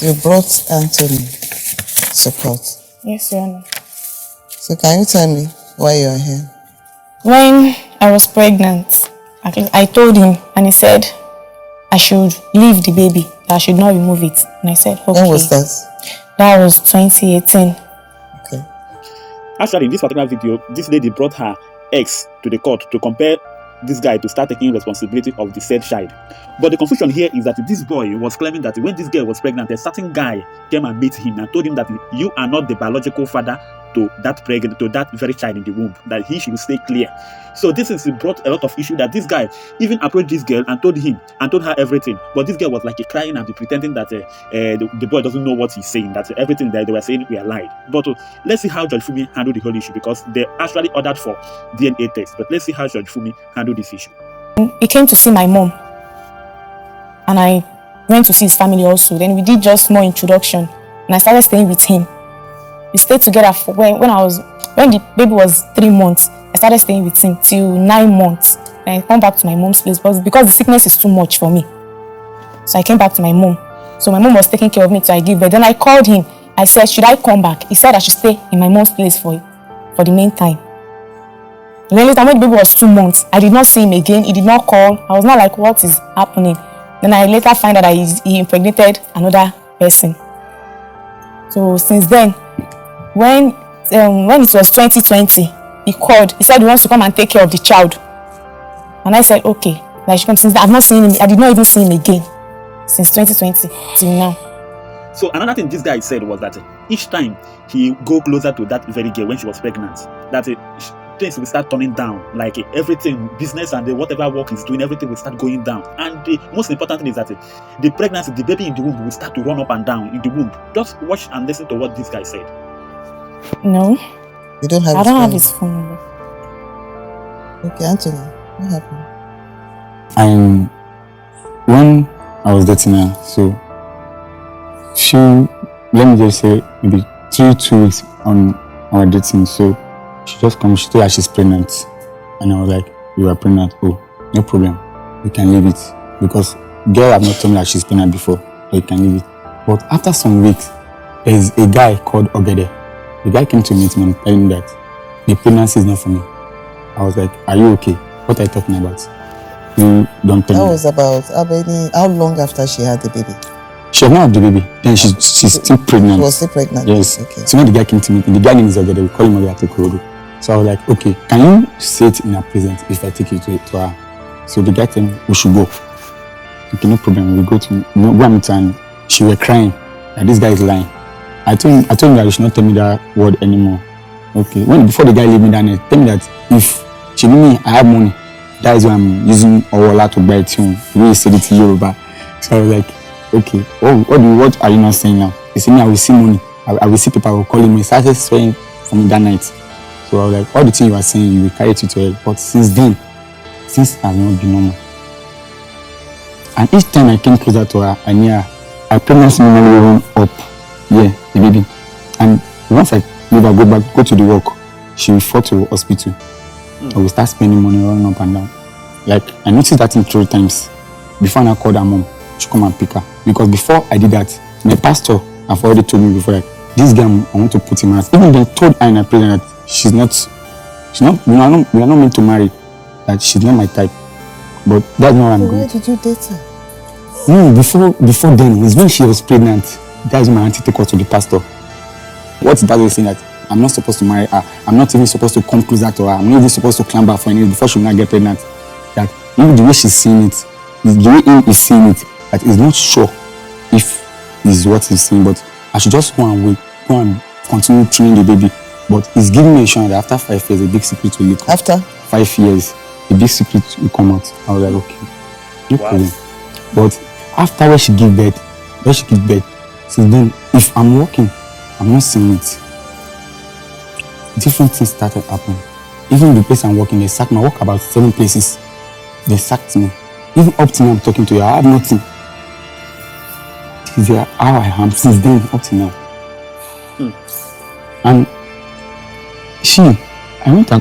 You brought Anthony support. Yes, Your Honor. So can you tell me why you are here? When I was pregnant, I told him and he said I should leave the baby, that I should not remove it. And I said, okay. When was that? That was 2018. Okay. Actually, in this particular video, this lady brought her ex to the court to compare this guy to start taking responsibility of the said child. But the confusion here is that this boy was claiming that when this girl was pregnant, a certain guy came and met him and told him that you are not the biological father to that very child in the womb, that he should stay clear. So this is brought a lot of issue, that this guy even approached this girl and told her everything, but this girl was like crying and pretending that the boy doesn't know what he's saying, that everything that they were saying were lied. But let's see how Judge Fumi handled the whole issue, because they actually ordered for DNA test. But let's see how Judge Fumi handled this issue. He came to see my mom and I went to see his family also. Then we did just more introduction and I started staying with him. We stayed together for when the baby was 3 months. I started staying with him till 9 months. And I come back to my mom's place because the sickness is too much for me. So I came back to my mom. So my mom was taking care of me till I gave birth. Then I called him. I said, should I come back? He said I should stay in my mom's place for the meantime. Then later when the baby was 2 months, I did not see him again. He did not call. I was not like, what is happening? Then I later find out that he impregnated another person. So since then, when it was 2020, he called. He said he wants to come and take care of the child. And I said, okay. Like, since I've not seen him, I did not even see him again since 2020 till now. So another thing this guy said was that each time he go closer to that very girl when she was pregnant, that things will start turning down. Like everything, business and whatever work he's doing, everything will start going down. And the most important thing is that the pregnancy, the baby in the womb will start to run up and down in the womb. Just watch and listen to what this guy said. No. You don't have I don't have his phone number. Okay, Anthony, what happened? When I was dating her, so let me just say maybe 2 weeks on our dating, so she just comes, she told her she's pregnant. And I was like, you are pregnant? Oh, no problem. You can leave it. Because girl have not told me that she's pregnant before, so you can leave it. But after some weeks, there's a guy called Ogede. The guy came to meet me and telling me that the pregnancy is not for me. I was like, are you okay? What are you talking about? You don't tell me. That was about how long after she had the baby? She had not had the baby. Then she's still pregnant. She was still pregnant? Yes. Okay. So when the guy came to meet me, the guy name is Ogede, we call him Ogede Korodo. So I was like, okay, can you say it in her presence if I take you to her? So the guy told me, we should go. Okay, no problem. We go and meet her, and she was crying that this guy is lying. I told him that he should not tell me that word anymore. Okay. Before the guy leave me that night, tell me that if she knew me, I have money. That is why I'm using Owola to buy it to him. The way he said it in Yoruba. So I was like, okay. Oh, what are you not saying now? He said, me, I will see money. I will see people, I will call him. He started swearing for me that night. So I was like, all the things you are saying, you will carry it to her. But since then, things have not been normal. And each time I came closer to her, I knew her pregnancy memory up. Yeah, the baby. And once I leave her, go to the work, she will fall to hospital. I will start spending money running up and down. Like, I noticed that in 3 times. Before I called her mom, she come and pick her. Because before I did that, my pastor have already told me before, like, this guy, I want to put him out. Even they told her in her prayer that we are not meant to marry, that she's not my type. But that's not what I'm going. Where did you date her? No, before then, it's when she was pregnant. That's when my auntie took her to the pastor. What's that way saying that I'm not supposed to marry her? I'm not even supposed to come closer to her. I'm not even supposed to climb her for any before she will not get pregnant. That even the way she's seeing it, the way he is seeing it, that he's not sure if it's what he's seeing, but I should just go and wait, go and continue training the baby. But he's giving me a chance that after 5 years, a big secret will leak out. After 5 years, a big secret will come out. I was like, okay, no problem. But after when she gave birth, since then, if I'm working, I'm not seeing it. Different things started happening. Even the place I'm working, they sacked me. I work about 7 places. They sacked me. Even up to now, I'm talking to you, I have nothing. This is how I am since then, up to now. And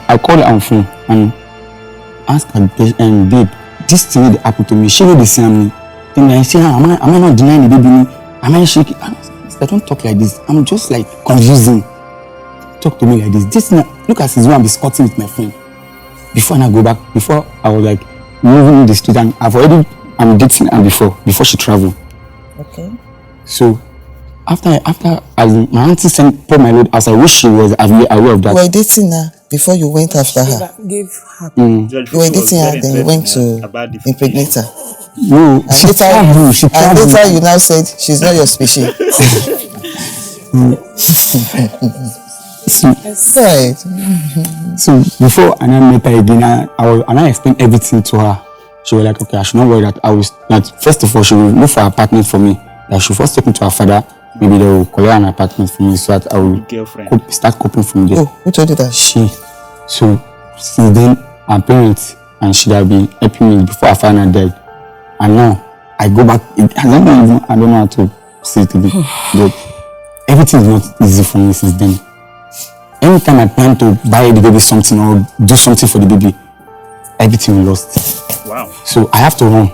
I called her on phone and asked her, babe, this thing that happened to me, she will be saying me. Then I say, am I not denying the baby? Am I shaking? I don't talk like this. I'm just like confusing. Talk to me like this. This look at his one be squatting with my friend. Before I go back, before I was like moving in the street, and I'm dating her before she traveled. Okay. So after my auntie put my load as I wish she was aware of that. You were dating her before you went after her. Gave her. You were dating her, then you went to impregnate her. No, And she traveled. later you now said she's not your species. Right. So before I met her again, I explained everything to her. She was like, okay, I should not worry that first of all, she will look for an apartment for me. That she first talking to her father, maybe they will collect an apartment for me so that I will start coping from there. Oh, who told you that? She. So since then, her parents and she have been helping me before I find her dead. And now I go back. I don't know how to say it again. But everything is not easy for me since then. Anytime I plan to buy the baby something or do something for the baby, everything lost. Wow. So I have to run.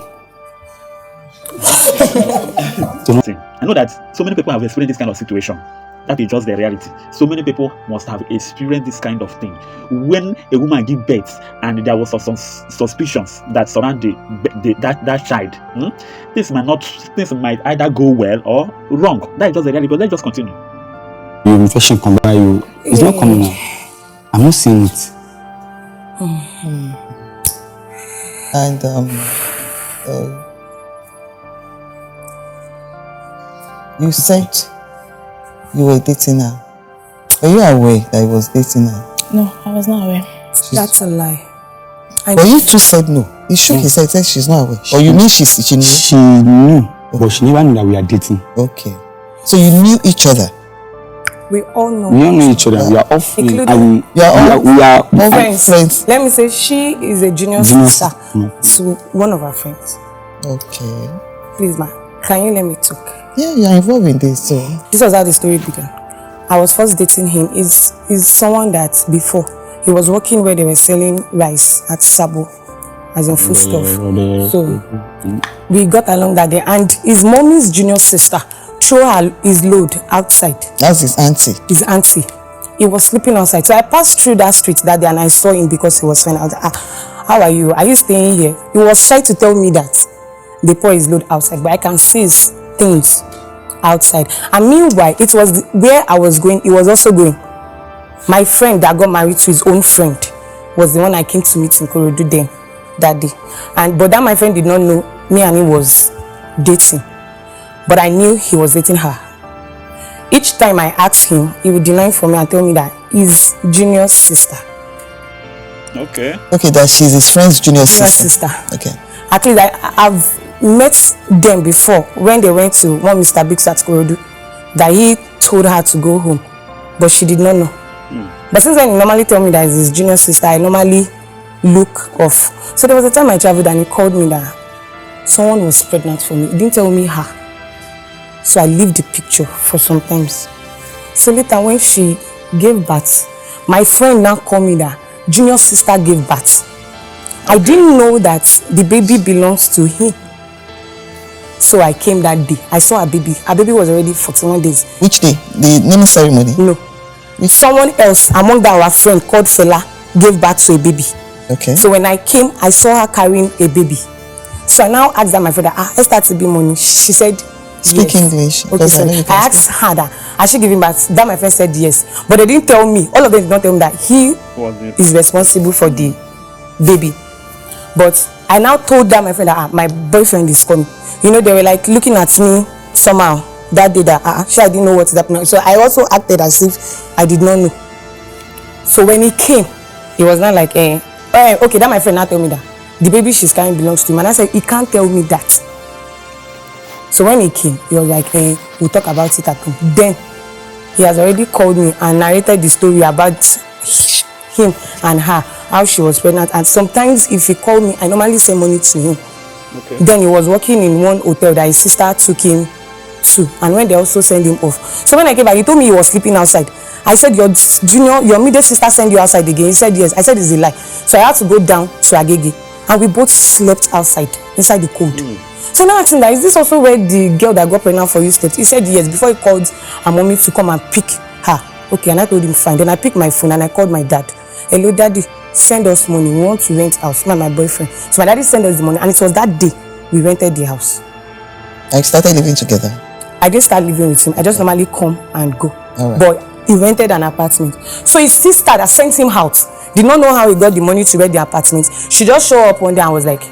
I know that so many people have experienced this kind of situation. That is just the reality. So many people must have experienced this kind of thing. When a woman gives birth and there was some suspicions that surround that child, this might either go well or wrong. That is just the reality. But let's just continue. Your infection come by you. It's not coming now. I'm not seeing it. And you said you were dating her. Were you aware that he was dating her? No, I was not aware. That's a lie. But you two said no. He shook his head, said she's not aware. Or you mean she knew? She knew, but she never knew that we are dating. Okay. So you knew each other? We all know. We all know each other. We are all friends. We are all friends. Let me say she is a junior sister to one of our friends. Okay. Please, ma, can you let me talk? Yeah, you're involved in this, so. This was how the story began. I was first dating him. He's someone that before he was working where they were selling rice at Sabo, as in food stuff. So we got along that day, and his mommy's junior sister threw his load outside. That's his auntie. His auntie. He was sleeping outside. So I passed through that street that day and I saw him because he was fine. I was like, how are you? Are you staying here? He was trying to tell me that they pour his load outside, but I can see his things outside. And meanwhile, it was where I was going, he was also going. My friend that got married to his own friend was the one I came to meet in Courtroom then that day. But that my friend did not know me and he was dating. But I knew he was dating her. Each time I asked him, he would deny for me and tell me that his junior sister. Okay. Okay, that she's his friend's junior sister. Okay. At least I've met them before when they went to one Mr. Biggs at Courtroom, that he told her to go home, but she did not know. But since then, he normally tell me that it's his junior sister, I normally look off. So there was a time I traveled and he called me that someone was pregnant for me. He didn't tell me her. So I leave the picture for some times. So later when she gave birth, my friend now called me that junior sister gave birth. I didn't know that the baby belongs to him. So I came that day. I saw her baby. Her baby was already 41 days. Which day? The naming ceremony? No. Someone else among our friend called Fela gave birth to a baby. Okay. So when I came, I saw her carrying a baby. So I now asked that my friend, let's to be money. She said, speak yes. English. Okay, so I asked her that, has she given birth? That my friend said yes. But they didn't tell me, all of them did not tell me that he is responsible for the baby. But I now told that my friend that my boyfriend is coming. You know, they were like looking at me somehow that day that I didn't know what is happening. So I also acted as if I did not know. So when he came, he was not like, okay, that my friend now tell me that the baby she's carrying belongs to him. And I said, he can't tell me that. So when he came, he was like, we'll talk about it at home. Then he has already called me and narrated the story about him and her, how she was pregnant. And sometimes if he called me, I normally send money to him. Okay. Then he was working in one hotel that his sister took him to, and when they also send him off. So when I came back, he told me he was sleeping outside. I said, your middle sister sent you outside again? He said yes. I said it's a lie. So I had to go down to Agege, and we both slept outside inside the cold. So now I asked him that, is this also where the girl that got pregnant for you stayed? He said yes, before he called her mommy to come and pick her. Okay, and I told him fine. Then I picked my phone and I called my dad. Hello daddy, send us money, we want to rent house, my boyfriend. So my daddy sent us the money, and it was that day we rented the house. I started living together. I didn't start living with him. I just normally come and go. Right. But he rented an apartment. So his sister that sent him out did not know how he got the money to rent the apartment. She just showed up one day and was like,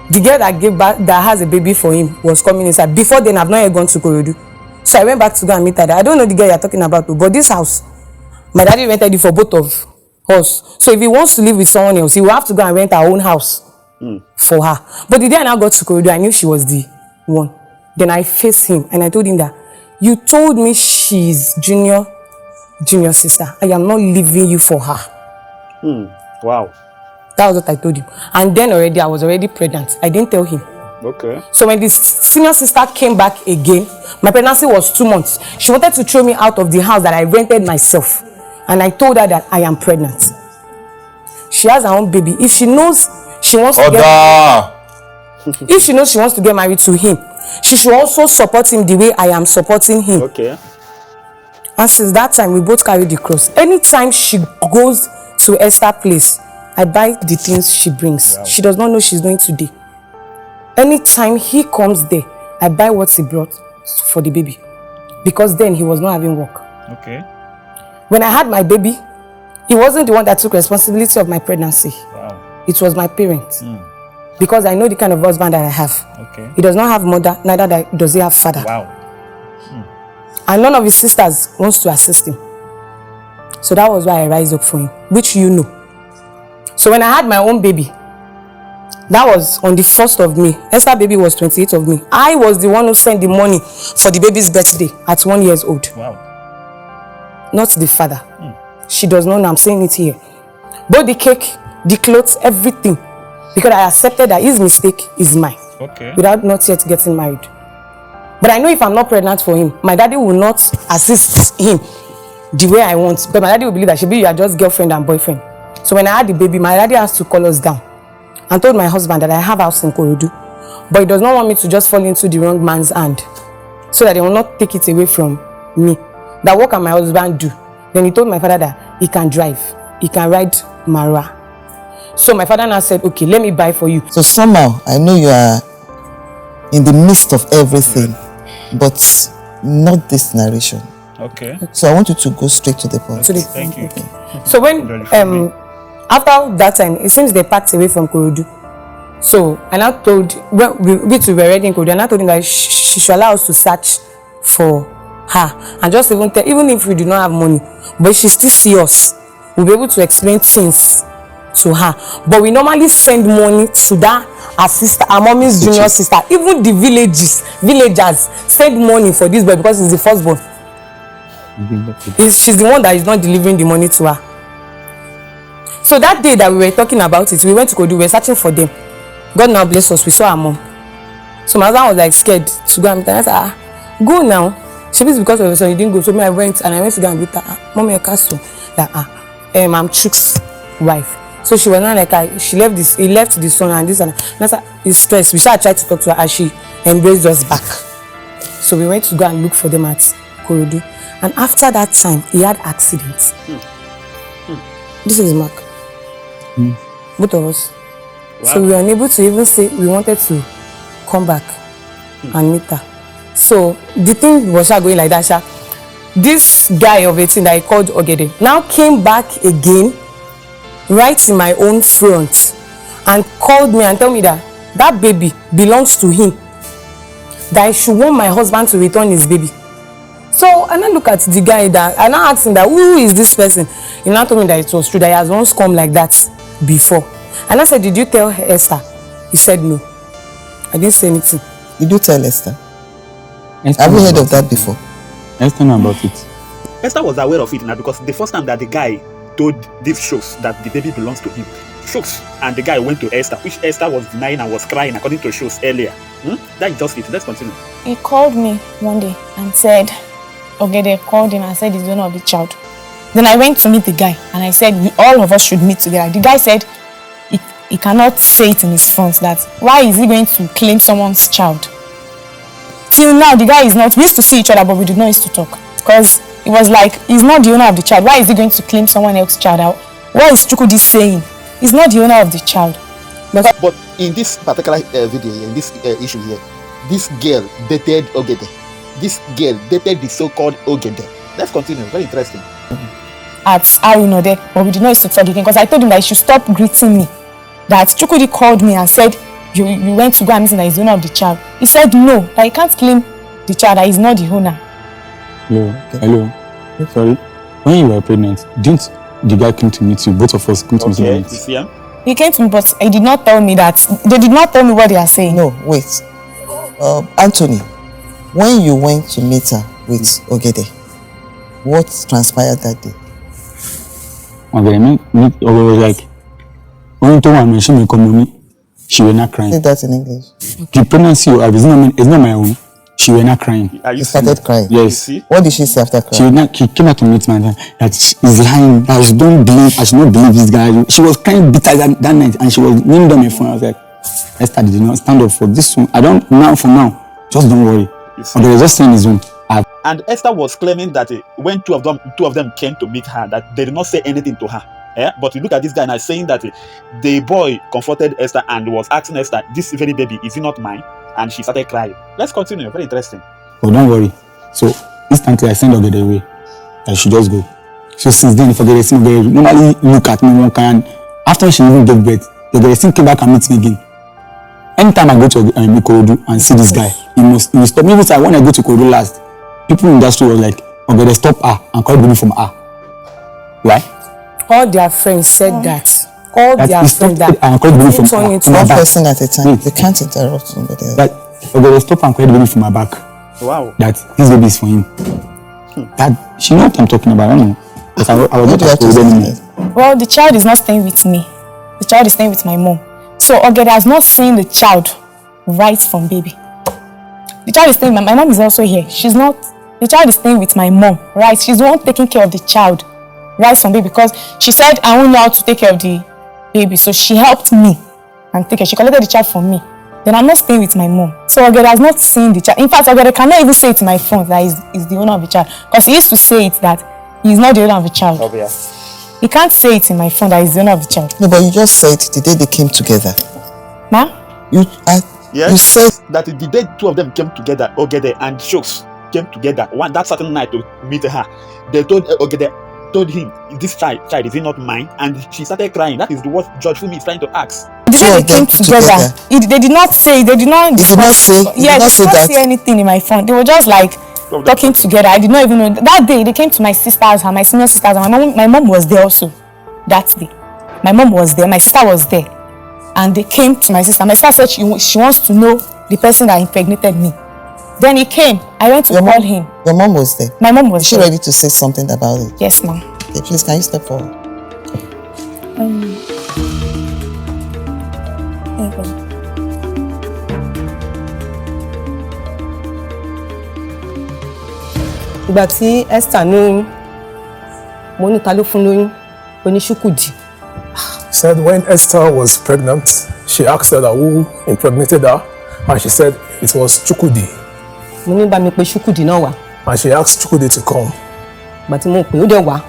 the girl that gave back, that has a baby for him, was coming inside. Before then, I've not yet gone to Korodu. So I went back to go and meet her. I don't know the girl you're talking about, but this house, my daddy rented it for both of us. So if he wants to live with someone else, he will have to go and rent our own house for her. But the day I now got to Korodu, I knew she was the one. Then I faced him and I told him that, you told me she's junior sister. I am not leaving you for her. Wow. That was what I told him. And then already, I was already pregnant. I didn't tell him. Okay. So when the senior sister came back again, my pregnancy was 2 months. She wanted to throw me out of the house that I rented myself. And I told her that I am pregnant. She has her own baby. If she knows she wants to if she knows she wants to get married to him, she should also support him the way I am supporting him. Okay. And since that time, we both carry the cross. Anytime she goes to Esther's place, I buy the things she brings. Wow. She does not know she's doing today. Anytime he comes there, I buy what he brought for the baby. Because then he was not having work. Okay. When I had my baby, he wasn't the one that took responsibility of my pregnancy. Wow. It was my parents. Because I know the kind of husband that I have. Okay. He does not have mother, neither does he have father. Wow. And none of his sisters wants to assist him. So that was why I rise up for him, which you know. So when I had my own baby, that was on the 1st of May. Esther's baby was 28th of May. I was the one who sent the money for the baby's birthday at 1 year old. Wow. Not the father. She does not know, I'm saying it here. Both the cake, the clothes, everything. Because I accepted that his mistake is mine. Okay. Without not yet getting married. But I know if I'm not pregnant for him, my daddy will not assist him the way I want. But my daddy will believe that you are just girlfriend and boyfriend. So when I had the baby, my daddy has to call us down and told my husband that I have a house in Korodu. But he does not want me to just fall into the wrong man's hand, so that they will not take it away from me. That what can my husband do? Then he told my father that he can drive, he can ride Mara. So my father now said, okay, let me buy for you. So somehow, I know you are in the midst of everything, but not this narration. Okay. So I want you to go straight to the point. Thank you. Okay. So when after that time, it seems they packed away from Korodu. So and I told we two were already in Korodu, and I told him that she should allow us to search for her, and just even if we do not have money, but she still see us, we'll be able to explain things to her. But we normally send money to that our sister, our mommy's junior sister. Even the villagers send money for this boy because he's the firstborn. She's the one that is not delivering the money to her. So that day that we were talking about it, we went to Kodu, we were searching for them. God now bless us, we saw our mom. So my husband was like scared to go and meet her. I said, go now. She was because of her son, you didn't go. So me, I went to go and meet her. Mommy, I can't so that I'm Chuk's wife. So she was not like he left the son and this and that's he's stressed. We tried to talk to her as she embraced us back. So we went to go and look for them at Korodu. And after that time, he had accidents. This is Mark. Both of us. Wow. So we were unable to even say we wanted to come back and meet her. So the thing was going like that. This guy of 18 that I called Ogede now came back again, right in my own front, and called me and told me that that baby belongs to him. That I should want my husband to return his baby. So and I look at the guy that I now asked him that who is this person? He now told me that it was true that he has once come like that before. And I said, did you tell Esther? He said no. I didn't say anything. Did you tell Esther? Have you heard of that before? Esther know about it. Esther was aware of it now because the first time that the guy told these shows that the baby belongs to him, shows, and the guy went to Esther, which Esther was denying and was crying according to shows earlier. That's just it. Let's continue. He called me one day and said, Ogede called him and said he's the owner of the child. Then I went to meet the guy and I said all of us should meet together. The guy said he cannot say it in his front that why is he going to claim someone's child? Till now, the guy is not, we used to see each other, but we did not used to talk. Because it was like, he's not the owner of the child. Why is he going to claim someone else's child out? What is Chukwudi saying? He's not the owner of the child. But in this particular video, in this issue here, this girl dated Ogede. This girl dated the so-called Ogede. Let's continue. Very interesting. At Arunode, but we did not used to talk again because I told him that he should stop greeting me. That Chukwudi called me and said, you went to go and listen that he's the owner of the child. He said no, that he can't claim the child, that he's not the owner. Hello. Sorry. When you were pregnant, didn't the guy come to meet you? Both of us came to meet you. He came to me, but he did not tell me that. They did not tell me what they are saying. No, wait. Anthony, when you went to meet her with Ogede, what transpired that day? Okay, was like, when to one she may come me, she was not crying. Say that in English. The pregnancy you have is not my own. She was not crying. You started crying? Yes. What did she say after crying? She came out to meet me that she's lying, that she don't believe, I should not believe this guy. She was crying bitter that night and she was kneeling down my phone. I was like, Esther, did not stand up for this one. I don't, now for now, just don't worry. Okay, was just saying his own. And Esther was claiming that when two of them came to meet her, that they did not say anything to her. But you look at this guy now saying that the boy comforted Esther and was asking Esther, this very baby, is he not mine? And she started crying. Let's continue. Very interesting. Oh, don't worry. So instantly I sent Ogede away. I should just go. So since then, if Ogede normally look at me one kind. After she even gave birth, Ogede came back and meet me again. Anytime I go to Ikorodu and see this guy, he must stop me. Even when I go to Ikorodu last, people in the industry were like, Ogede, stop her and call baby from her. Why? All their friends said that. All their friends that. And call baby from her. One person at a time. They can't interrupt somebody else. That Ogede, stop and call baby from my back. Wow. That this baby is for him. That she knows what I'm talking about. I don't know. Because I was not told anymore. Well, the child is not staying with me. The child is staying with my mom. So Ogede has not seen the child right from baby. The child is staying, my mom is also here. She's not, the child is staying with my mom, right? She's the one taking care of the child right from baby because she said, I won't know how to take care of the baby. So she helped me and take care. She collected the child from me. Then I'm not staying with my mom. So Ogede has not seen the child. In fact, Ogede cannot even say it to my phone that he's the owner of the child. Because he used to say it that he's not the owner of the child. Obvious. He can't say it in my phone that he's the owner of the child. No, but you just said the day they came together. Ma? You said that the day two of them came together, Ogede and Shooks came together that certain night to meet her. They told Ogede, told him, this child is he not mine? And she started crying. That is what Judge Fumi is trying to ask. The day they came together, they did not say, they did not. He did not say. Yeah, they did not say anything in my phone. They were just like talking together. I did not even know. That day they came to my sister's house, my senior sister's house. My mom was there also. That day, my mom was there. My sister was there, and they came to my sister. My sister said she wants to know the person that impregnated me. Then he came. I went to call him. Your mom was there. My mom was. Is she ready to say something about it? Yes, ma'am. Okay, please, can you step forward? Ìgbà tí Esther lóyún, mo ní ta ló fún lóyún, ó ní Chukwudi. Said when Esther was pregnant, she asked her that who impregnated her, and she said it was Chukwudi. Mo ní bá mi pè Chukwudi náà wá. And she asked Chukwudi to come. Ìgbà tí mo pè ó dẹ̀ wá,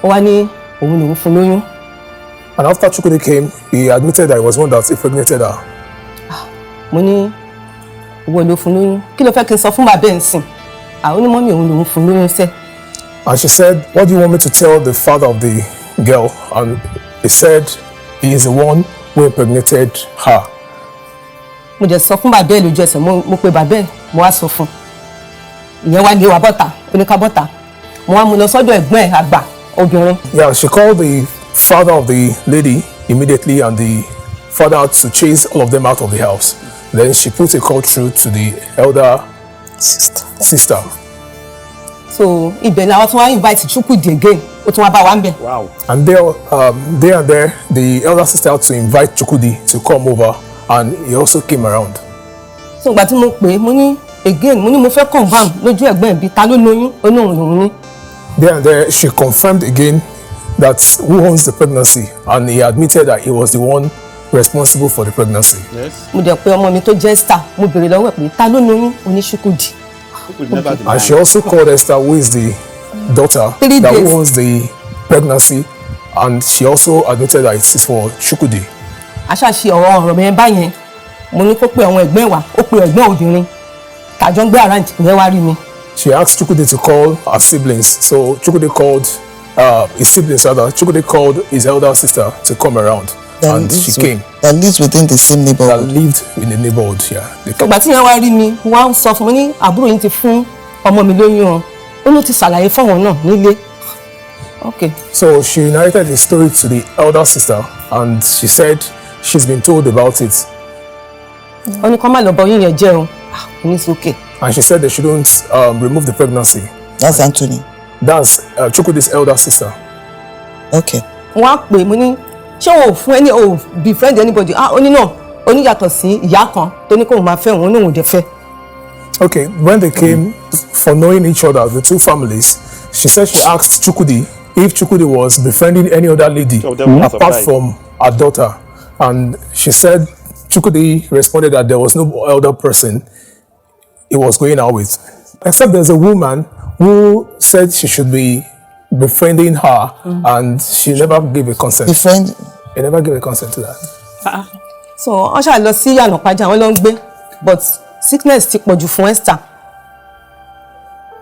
ó wá ní òun lòun fún lóyún. And after Chukwudi came, he admitted that he was one that impregnated her. Mo ní ìwọ ló fún lóyún. Kí ló fẹ́ kí n sọ fún bàbá ẹ̀ nsìn? Àwọn onímọ̀ mi òun lòun fún lóyún sẹ́. And she said, what do you want me to tell the father of the girl? And he said he is the one who impregnated her. Mo jẹ́ sọ fún bàbá ẹ̀ lójú ẹsẹ̀, mo pe bàbá ẹ̀, mo wá sọ fún. Ìyẹn wá lé wa bọ́ta, ó ní ká bọ́ta. Mo wá mú lọ sọ́dọ̀ ẹ̀gbọ́n ẹ̀ àgbà obìnrin. Yeah, she called the father of the lady immediately, and the father had to chase all of them out of the house. Then she put a call through to the elder sister. So ibẹ̀ làwọn tún wá invite Chukwudi again, ó tún wá bá wa ń bẹ̀. Wow. And there, the elder sister had to invite Chukwudi to come over, and he also came around. So ìgbà tí mo pè é, mo ní again, mo ní mo fẹ́ confirm lójú ẹ̀gbọ́n ẹ̀ bí ta ló lóyún, ó ní òun lòun ní. There, she confirmed again that who owns the pregnancy, and he admitted that he was the one responsible for the pregnancy. Yes. Mo dẹ̀ pé ọmọ mi tó jẹ́ Esther, mo béèrè lọ́wọ́ ẹ̀ pé ta ló lóyún oníṣùkùdì. And she also called Esther, who is the daughter, 3 that days. who owns the pregnancy, and she also admitted that it is for Chukwudi. Aṣáṣe ọ̀rọ̀ mi báyẹn, mo ní kó pe àwọn ẹ̀gbọ́n wa, ó pe ẹ̀gbọ́n obìnrin, tàjọ́ ń gbé around ìyẹn wá rí mi. She asked Chukwudi to call her siblings, so Chukwudi called his siblings rather. Chukwudi called his elder sister to come around, and she came. That lives within the same That neighborhood. lived in the neighborhood, yeah. Ìgbà tí ìyẹn wá rí mi, wọ́n á sọ fún mi ní àbúrò yín ti fún ọmọ mi lóyún o, ó ló ti ṣàlàyé fáwọn náà nílé. Okay. So she narrated the story to the elder sister, and she said she's been told about it. Ó ní kó má lọ bọ oyún yẹn jẹ́ o, ní sókè. And she said they shouldn't remove the pregnancy. That's Anthony. That's Chukwudi's elder sister. Okay. Wọ́n á pè mí ní ṣé o fún ẹni o befriend anybody? Ó ní náà, ó ní yàtọ̀ sí ìyá kan tó ní kó máa fẹ́ òun ní òun dẹ̀ fẹ́. Okay, when they came for knowing each other, the two families, she said she asked Chukwudi if Chukwudi was befriending any other lady apart from her daughter. And she said Chukwudi responded that there was no elder person he was going out with. Except there's a woman who said she should be befriending her, and she never gave a consent. Befriend. He never gave a consent to that. So wọ́n ṣáà lọ sí Yànàpájà wọ́n lọ ń gbé, but sickness ti pọ̀jù fún Esther.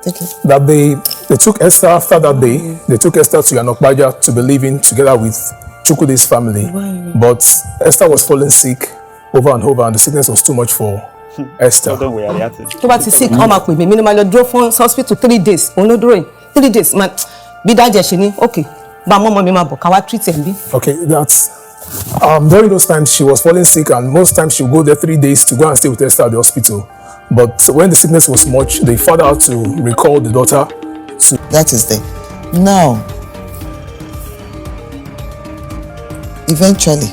Okay. That they took Esther after that day. They took Esther to Yanokbaja to be living together with Chukwudi's family. But Esther was falling sick over and over, and the sickness was too much for Esther. Tó bá ti sick, wọ́n máa pè mí, mi ni máa lọ dúró fún hospital 3 days. Òun ló dúró yìí 3 days. Bí dájẹ́ ṣe ní, okay, bá mọ́mọ́ mi máa bọ̀ ká wá treat ẹ̀ bí. Okay, that's during those times she was falling sick, and most times she would go there 3 days to go and stay with Esther at the hospital. But when the sickness was much, the father had to recall the daughter to. That is there. Now, eventually,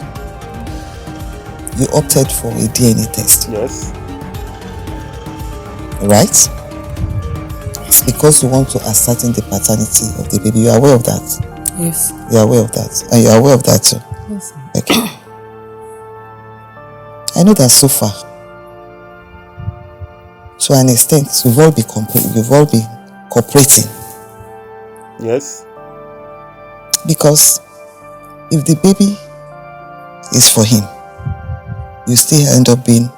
you opted for a DNA test. Yes. Right? It's because you want to ascertain the paternity of the baby. You are aware of that? Yes. You are aware of that? And you are aware of that too? Yes. Okay. I know that so far, to an extent, you've all been cooperating. Yes. Because if the baby is for him, you still end up being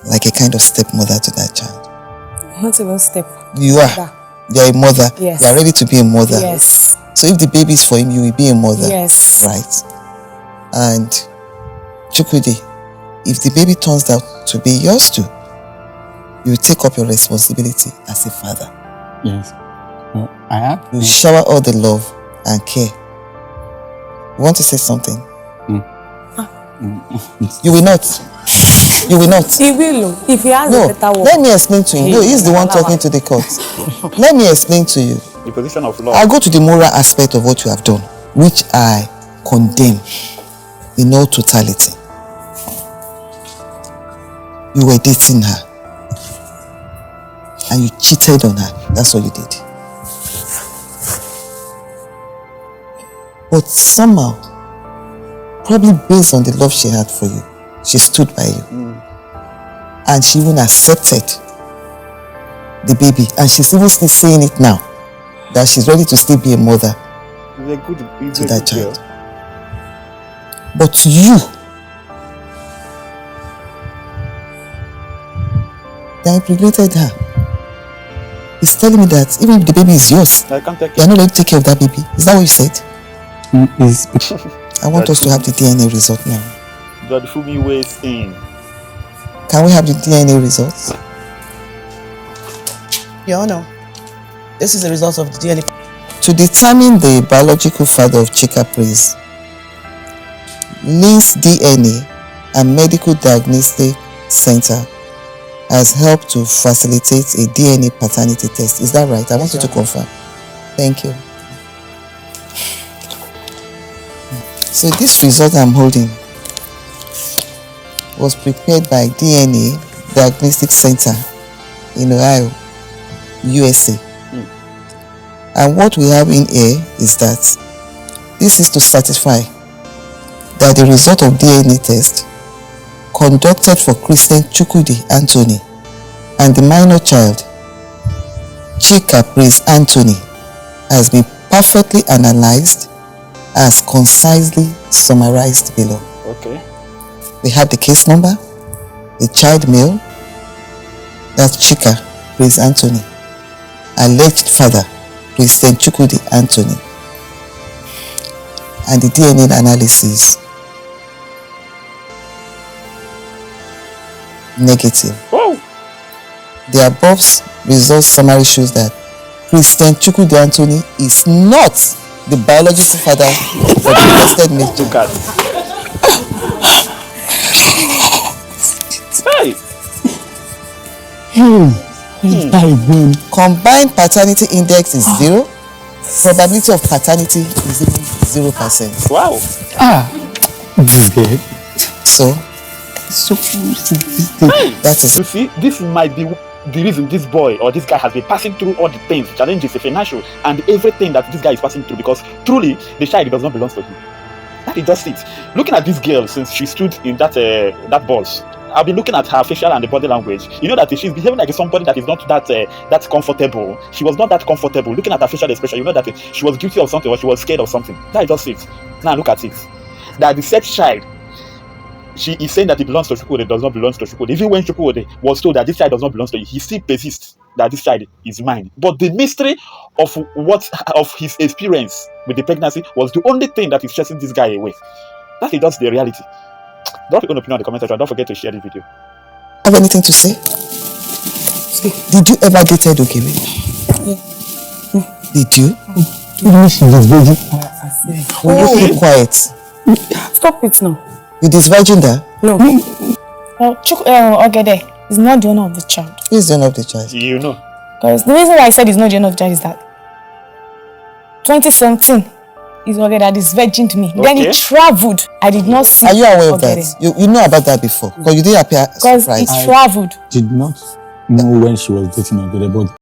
like a kind of stepmother to that child. Not even step. You are. You are a mother. Yes. You are ready to be a mother. Yes. So if the baby is for him, you will be a mother. Yes. Right. And Chukwudi, if the baby turns out to be yours too, you take up your responsibility as a father. Yes. Well, I have. You shower all the love and care. You want to say something? You will not. You will not. He will. If he has No, a better work. let me explain to you. No, he's the one talking to the court. Let me explain to you. The position of law. I'll go to the moral aspect of what you have done, which I condemn in all totality. You were dating her and you cheated on her. That's all you did. But somehow, probably based on the love she had for you, she stood by you. And she even accepted the baby. And she's even still saying it now, that she's ready to still be a mother to that child. But you, that impregnated her, is telling me that even if the baby is yours, I can't take you're not ready to take care of that baby. Is that what you said? Is I want us to have the DNA result now. that Fumi weighs in. Can we have the DNA results? Your Honor, this is the result of the DNA. To determine the biological father of Chika Praise, Lynn's DNA and Medical Diagnostic Center has helped to facilitate a DNA paternity test. Is that right? I want you to confirm. Thank you. So this result I'm holding was prepared by DNA Diagnostic Center in Ohio, USA. And what we have in here is that This is to certify that the result of DNA test conducted for Christian Chukwudi Anthony and the minor child Chika Praise Anthony has been perfectly analyzed as concisely summarized below. Okay. We have the case number, the child male, that's Chika Praise Anthony, alleged father Christian Chukwudi Anthony, and the DNA analysis negative. Whoa. The above results summary shows that Christian Chukwudi Anthony is not the biological father of the requested male. Look at Hey. Combined paternity index is 0. Probability of paternity is even 0%. Wow. This girl. So that is. You see, this might be the reason this boy or this guy has been passing through all the things, challenges, the financial, and everything that this guy is passing through, because truly the child does not belong to him. That is just it. Looking at this girl since she stood in that bus, I've been looking at her facial and the body language. You know that she's behaving like somebody that is not that comfortable. She was not that comfortable. Looking at her facial expression, you know that she was guilty of something or she was scared of something. That is just it. Now look at it. That the said child, she is saying that it belongs to Chukwudi, does not belong to Chukwudi. Even when Chukwudi was told that this child does not belong to you, he still persists that this child is mine. But the mystery of his experience with the pregnancy was the only thing that is chasing this guy away. That is just the reality. Drop your own opinion in the comment section. Don't forget to share this video. Have anything to say? Did you ever date Ogebe? Did you? Will you keep quiet? Stop it now. You disvirgin her? No. Ogede is not the owner of the child. Who is the owner of the child? You know. Because the reason why I said he's not the owner of the child is that 2017 is Ogede that is virgin to me. Okay. Then he traveled. I did not see. Are you aware of Ogede. that? You know about that before? Because you didn't appear surprised. Because he traveled. Did not know when she was dating Ogede, but